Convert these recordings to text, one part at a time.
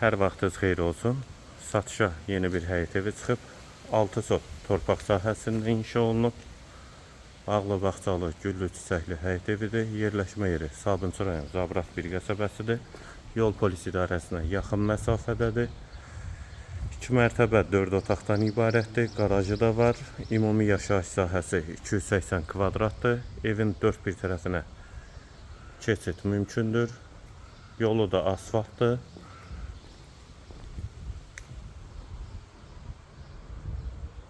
Hər vaxtınız xeyir olsun. Satışa yeni bir həyət evi çıxıb. 6 sot torpaq sahəsində inşa olunub. Bağlı bağçalı, güllü, çiçəkli həyət evidir. Yerləşmə yeri Sabunçu rayon Zabrat bir qəsəbəsidir. Yol polis idarəsinə yaxın məsafədədir. 2 mərtəbə 4 otaqdan ibarətdir. Garajı da var. Ümumi yaşayış sahəsi 280 kvadratdır. Evin 4 bir tərəfinə keçid mümkündür. Yolu da asfaltdır.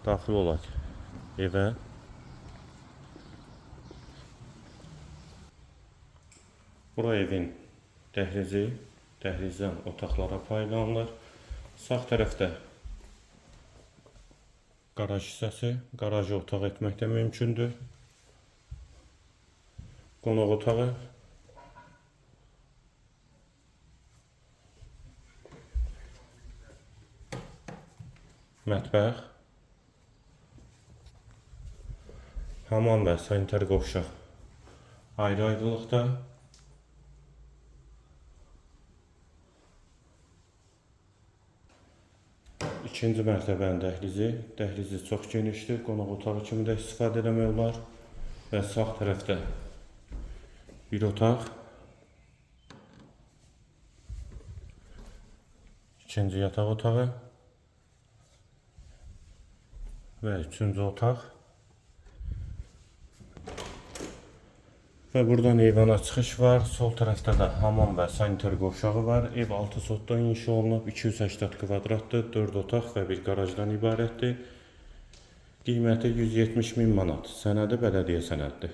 Daxil olaq evə. Bura evin dəhlizi, dəhlizdən otaqlara paylanılır. Sağ tərəfdə qaraj hissəsi, qarajı otaq etmək də mümkündür. Qonaq otağı, mətbəx, hamam və sanitar qovşaq ayrı-ayrılıqda. İkinci mərtəbənin dəhlizi çox genişdir. Qonaq otağı kimi də istifadə etmək olar. Və sağ tərəfdə bir otaq, ikinci yataq otağı və üçüncü otaq. Və buradan eyvana çıxış var. Sol tərəfdə də hamam və sanitar qovşağı var. Ev 6 sotdan inşa olunub. 280 kvadratdır. 4 otaq və bir qarajdan ibarətdir. Qiyməti 170.000 manat. Sənədi bələdiyyə sənəddir.